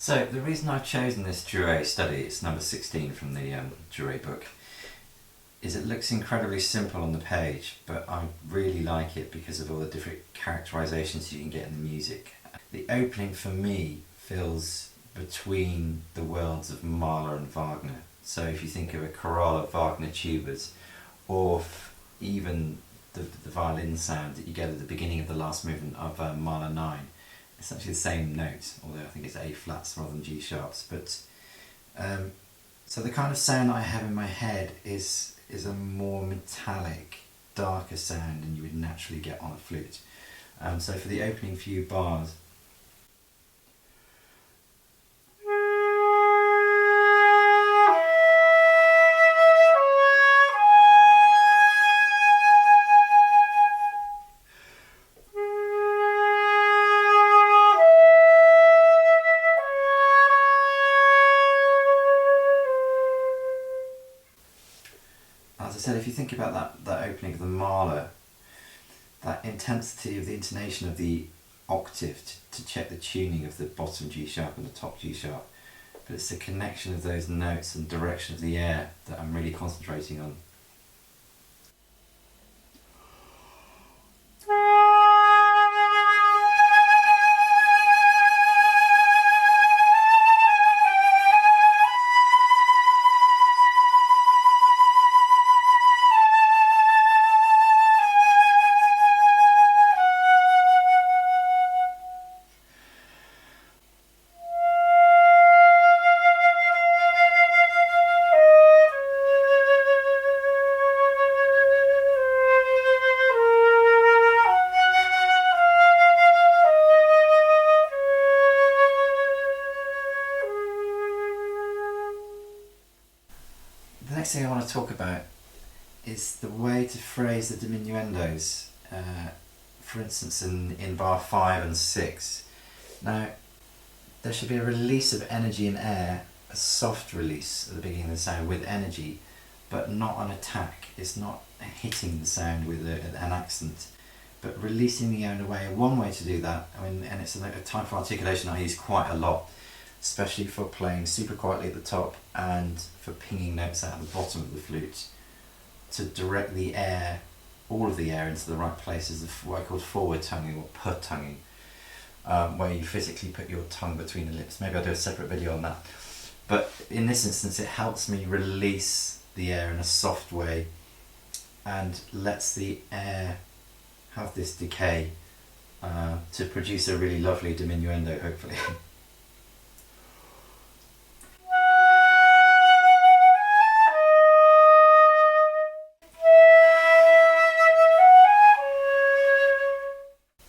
So the reason I've chosen this Drouet study, it's number 16 from the Drouet book, is it looks incredibly simple on the page, but I really like it because of all the different characterizations you can get in the music. The opening for me feels between the worlds of Mahler and Wagner. So if you think of a chorale of Wagner tubas, or even the violin sound that you get at the beginning of the last movement of Mahler 9, it's actually the same note, although I think it's A flats rather than G sharps. But so the kind of sound I have in my head is a more metallic, darker sound than you would naturally get on a flute. So for the opening few bars, as I said, if you think about that opening of the Mahler, that intensity of the intonation of the octave to check the tuning of the bottom G sharp and the top G sharp, but it's the connection of those notes and direction of the air that I'm really concentrating on. The next thing I want to talk about is the way to phrase the diminuendos, for instance in bar 5 and 6. Now, there should be a release of energy in air, a soft release at the beginning of the sound with energy, but not an attack. It's not hitting the sound with an accent, but releasing the air in a way. One way to do that, and it's a type of articulation I use quite a lot, especially for playing super quietly at the top and for pinging notes out of the bottom of the flute, to direct the air, all of the air, into the right places, what I call forward tonguing or per-tonguing, where you physically put your tongue between the lips. Maybe I'll do a separate video on that. But in this instance, it helps me release the air in a soft way and lets the air have this decay to produce a really lovely diminuendo, hopefully.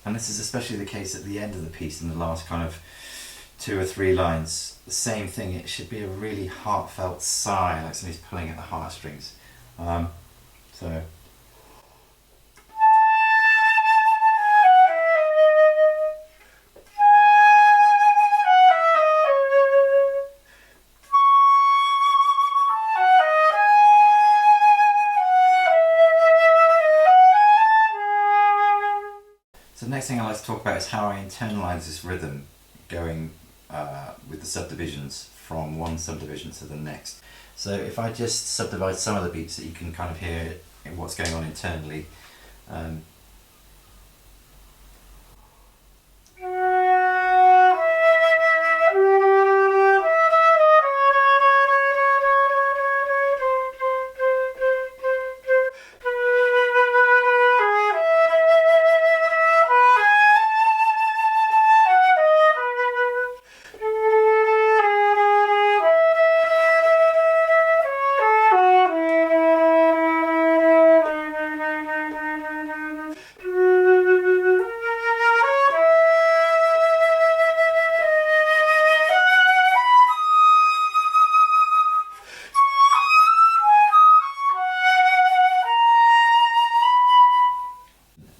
And this is especially the case at the end of the piece, in the last kind of 2 or 3 lines. The same thing, it should be a really heartfelt sigh, like somebody's pulling at the heartstrings. So. So the next thing I'd like to talk about is how I internalise this rhythm going with the subdivisions from one subdivision to the next. So if I just subdivide some of the beats that you can kind of hear in what's going on internally.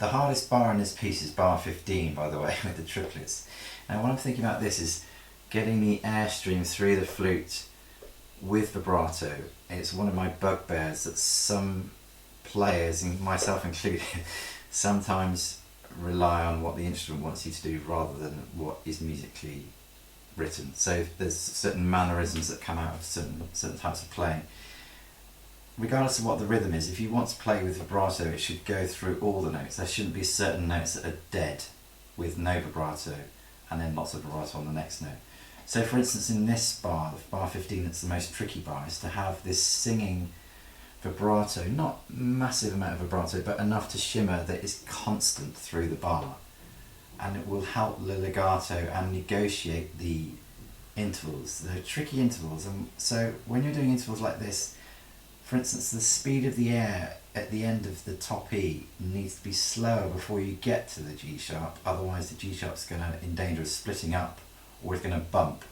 The hardest bar in this piece is bar 15, by the way, with the triplets. Now what I'm thinking about this is getting the airstream through the flute with vibrato. It's one of my bugbears that some players, myself included, sometimes rely on what the instrument wants you to do rather than what is musically written. So there's certain mannerisms that come out of certain types of playing. Regardless of what the rhythm is, if you want to play with vibrato, it should go through all the notes. There shouldn't be certain notes that are dead with no vibrato and then lots of vibrato on the next note. So for instance, in this bar, bar 15, that's the most tricky bar, is to have this singing vibrato, not massive amount of vibrato, but enough to shimmer that is constant through the bar. And it will help the legato and negotiate the intervals. They're tricky intervals, and so when you're doing intervals like this, for instance, the speed of the air at the end of the top E needs to be slower before you get to the G sharp, otherwise the G sharp's going to in danger of splitting up or it's going to bump.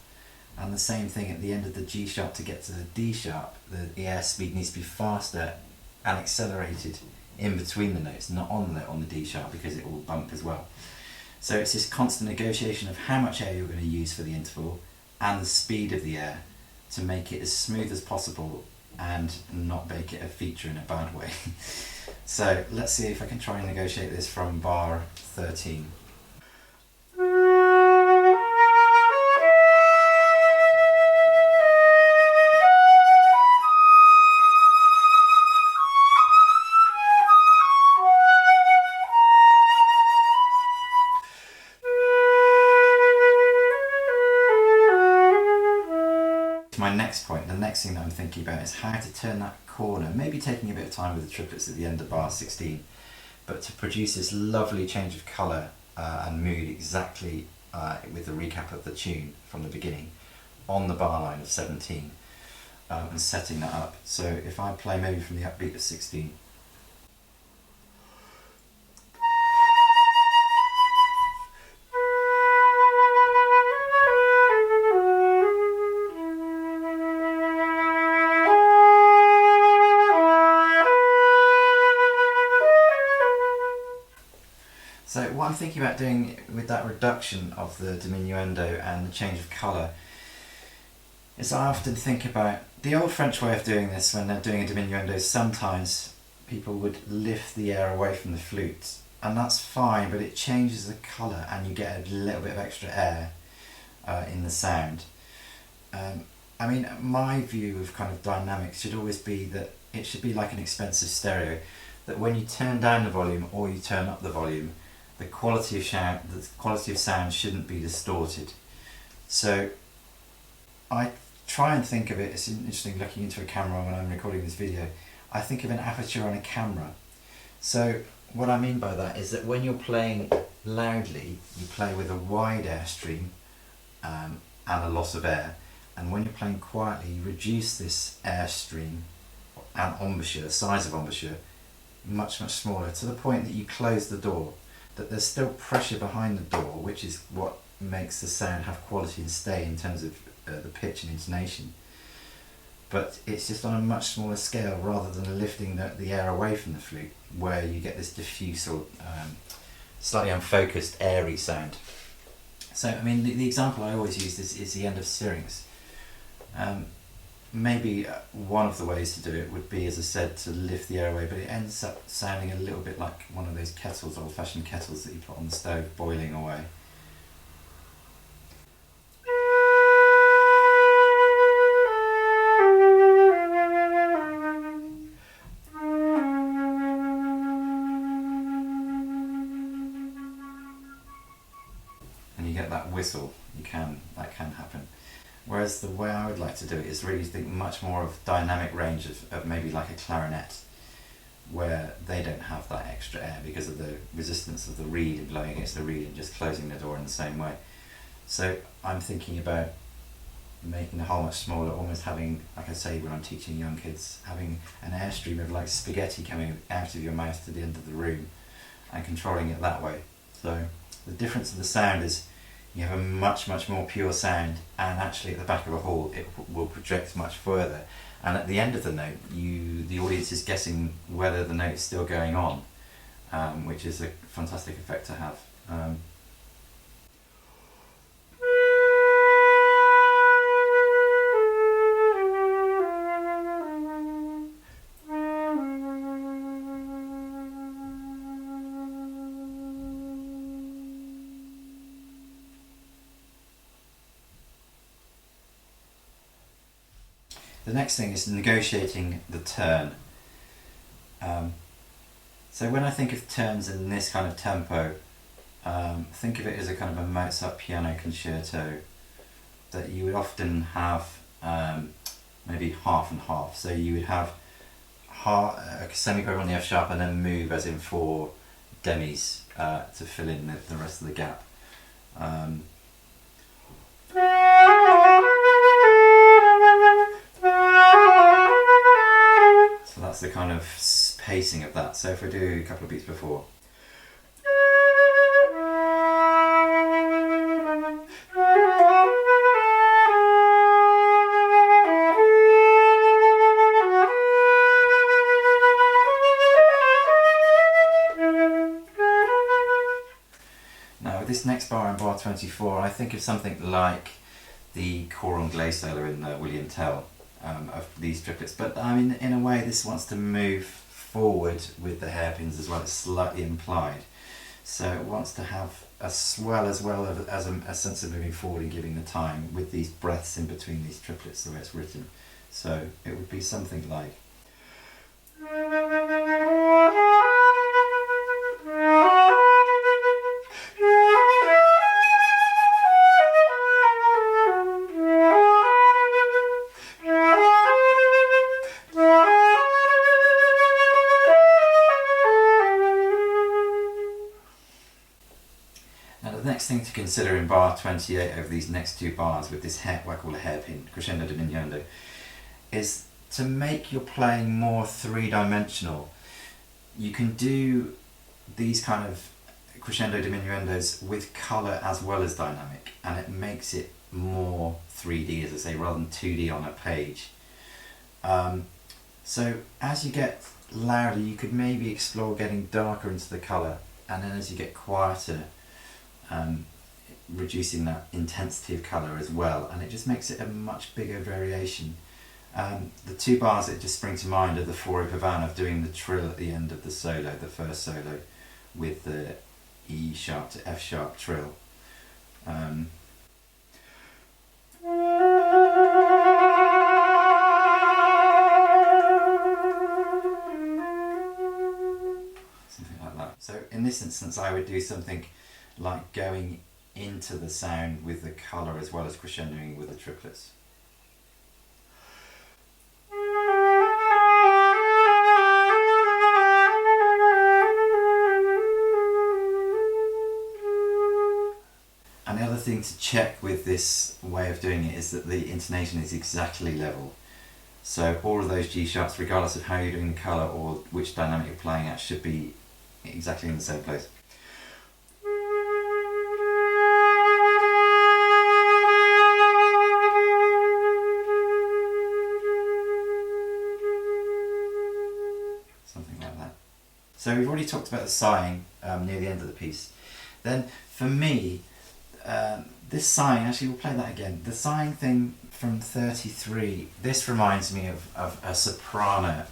And the same thing at the end of the G sharp to get to the D sharp, the air speed needs to be faster and accelerated in between the notes, not on the D sharp, because it will bump as well. So it's this constant negotiation of how much air you're going to use for the interval and the speed of the air to make it as smooth as possible and not make it a feature in a bad way. So let's see if I can try and negotiate this from bar 13. My next point, the next thing that I'm thinking about is how to turn that corner, maybe taking a bit of time with the triplets at the end of bar 16, but to produce this lovely change of colour and mood exactly with the recap of the tune from the beginning on the bar line of 17 and setting that up. So if I play maybe from the upbeat of 16. So what I'm thinking about doing with that reduction of the diminuendo and the change of colour is I often think about the old French way of doing this when they're doing a diminuendo. Sometimes people would lift the air away from the flute, and that's fine, but it changes the colour and you get a little bit of extra air in the sound. I mean, my view of kind of dynamics should always be that it should be like an expensive stereo, that when you turn down the volume or you turn up the volume, the quality of sound shouldn't be distorted. So I try and think of it, it's interesting looking into a camera when I'm recording this video, I think of an aperture on a camera. So what I mean by that is that when you're playing loudly, you play with a wide airstream and a loss of air, and when you're playing quietly, you reduce this airstream and embouchure, size of embouchure, much smaller, to the point that you close the door, that there's still pressure behind the door, which is what makes the sound have quality and stay in terms of the pitch and intonation. But it's just on a much smaller scale rather than lifting the air away from the flute, where you get this diffuse or slightly unfocused, airy sound. So, I mean, the example I always use is the end of Syrinx. Maybe one of the ways to do it would be, as I said, to lift the air away, but it ends up sounding a little bit like one of those kettles, old-fashioned kettles that you put on the stove, boiling away. And you get that whistle, that can happen. Whereas the way I would like to do it is really think much more of dynamic range of maybe like a clarinet, where they don't have that extra air because of the resistance of the reed and blowing against the reed and just closing the door in the same way. So I'm thinking about making the hole much smaller, almost having, like I say when I'm teaching young kids, having an airstream of like spaghetti coming out of your mouth to the end of the room and controlling it that way. So the difference of the sound is you have a much more pure sound, and actually at the back of a hall it will project much further, and at the end of the note the audience is guessing whether the note is still going on, which is a fantastic effect to have. The next thing is negotiating the turn. So when I think of turns in this kind of tempo, think of it as a kind of a Mozart piano concerto that you would often have maybe half and half. So you would have a semicolon on the F sharp and then move as in 4 demis to fill in the rest of the gap. So that's the kind of pacing of that. So if we do a couple of beats before. Now with this next bar in bar 24, I think of something like the cor anglais solo in William Tell of these triplets, but I mean in a way this wants to move forward with the hairpins as well. It's slightly implied, so it wants to have a swell as well as a sense of moving forward and giving the time with these breaths in between these triplets the way it's written. So it would be something like thing to consider in bar 28 over these next 2 bars with this what I call a hairpin, crescendo diminuendo, is to make your playing more 3-dimensional. You can do these kind of crescendo diminuendos with colour as well as dynamic, and it makes it more 3D, as I say, rather than 2D on a page. So as you get louder, you could maybe explore getting darker into the colour, and then as you get quieter, reducing that intensity of colour as well, and it just makes it a much bigger variation. The 2 bars that just spring to mind are the Foro Pavan of doing the trill at the end of the solo, the first solo, with the E sharp to F sharp trill. Something like that. So in this instance I would do something like going into the sound with the colour as well as crescendoing with the triplets. And the other thing to check with this way of doing it is that the intonation is exactly level. So all of those G sharps, regardless of how you're doing the colour or which dynamic you're playing at, should be exactly in the same place. So we've already talked about the sighing near the end of the piece. Then for me, this sighing, actually we'll play that again. The sighing thing from 33, this reminds me of a soprano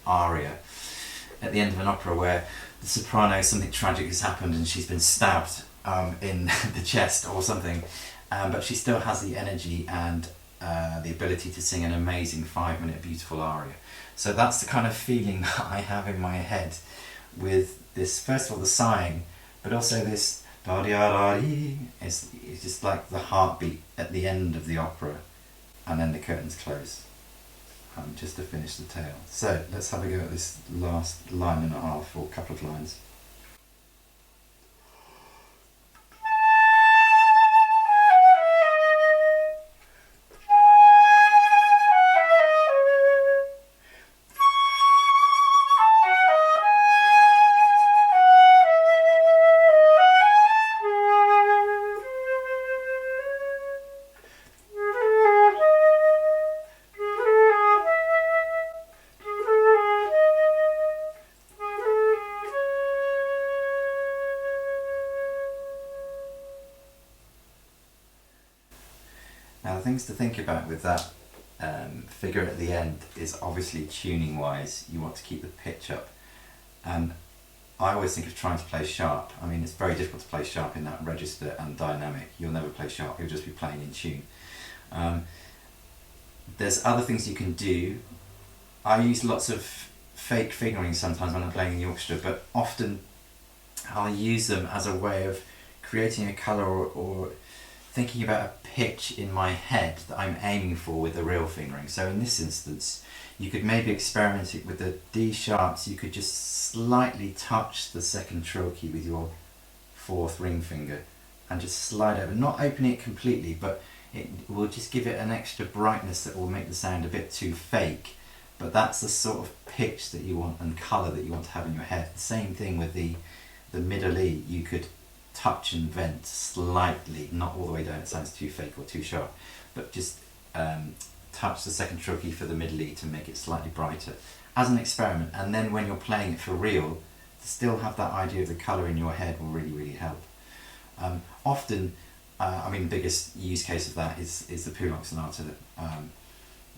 aria at the end of an opera where the soprano, something tragic has happened and she's been stabbed in the chest or something, but she still has the energy and the ability to sing an amazing 5-minute beautiful aria. So that's the kind of feeling that I have in my head with this, first of all the sighing, but also this da-di-da-di, it's just like the heartbeat at the end of the opera, and then the curtains close, just to finish the tale. So let's have a go at this last line and a half, or couple of lines. Now the things to think about with that figure at the end is obviously tuning wise, you want to keep the pitch up, and I always think of trying to play sharp. I mean, it's very difficult to play sharp in that register and dynamic. You'll never play sharp, you'll just be playing in tune. There's other things you can do. I use lots of fake fingerings sometimes when I'm playing in the orchestra, but often I'll use them as a way of creating a colour or thinking about a pitch in my head that I'm aiming for with the real fingering. So in this instance, you could maybe experiment it with the D sharps. You could just slightly touch the second trill key with your fourth ring finger and just slide over, not opening it completely, but it will just give it an extra brightness that will make the sound a bit too fake. But that's the sort of pitch that you want and colour that you want to have in your head. The same thing with the middle E. You could touch and vent slightly, not all the way down, it sounds too fake or too sharp, but just touch the second trill key for the middle E to make it slightly brighter as an experiment. And then when you're playing it for real, to still have that idea of the colour in your head will really help. Often, I mean, the biggest use case of that is the Poulenc Sonata,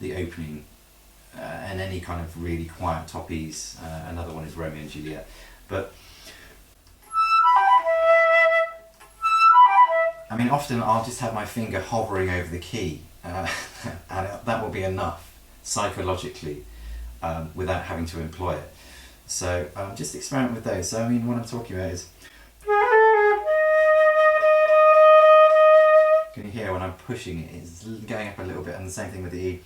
the opening, and any kind of really quiet top E's. Another one is Romeo and Juliet. But I mean, often I'll just have my finger hovering over the key, and that will be enough psychologically without having to employ it. So just experiment with those. So I mean, what I'm talking about is, can you hear when I'm pushing it, it's going up a little bit, and the same thing with the E.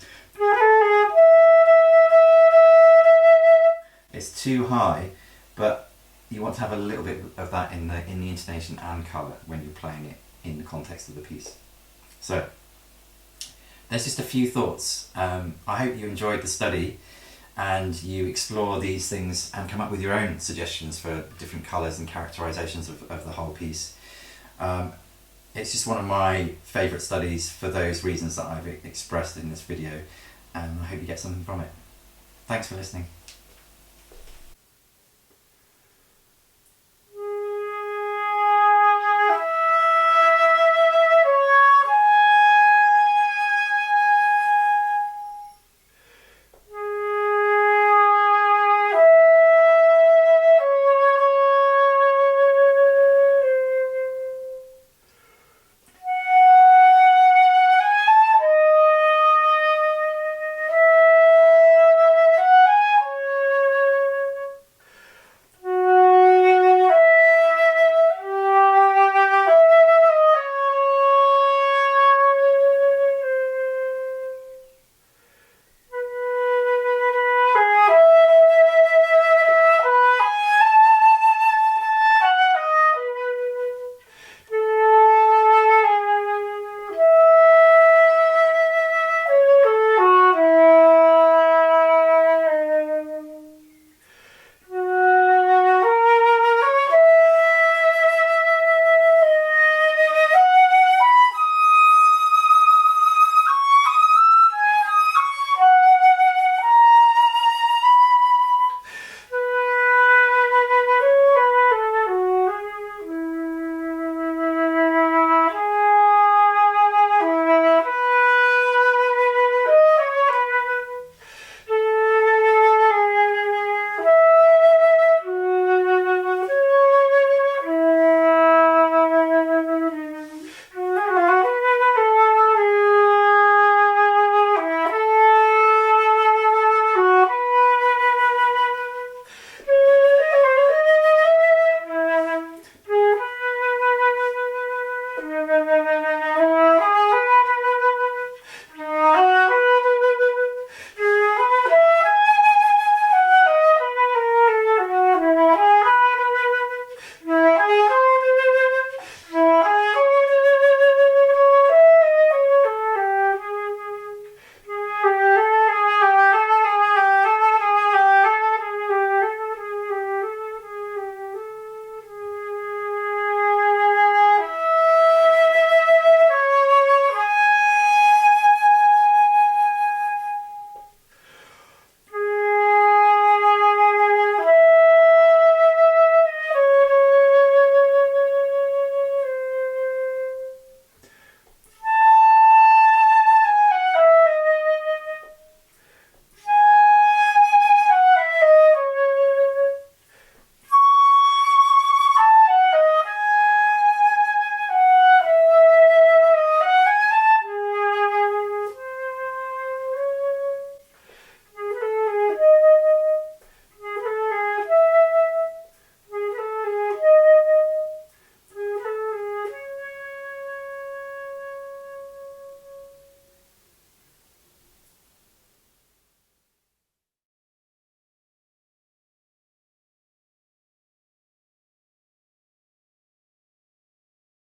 It's too high, but you want to have a little bit of that in the intonation and colour when you're playing it in the context of the piece. So there's just a few thoughts. I hope you enjoyed the study and you explore these things and come up with your own suggestions for different colours and characterizations of the whole piece. It's just one of my favourite studies for those reasons that I've expressed in this video, and I hope you get something from it. Thanks for listening.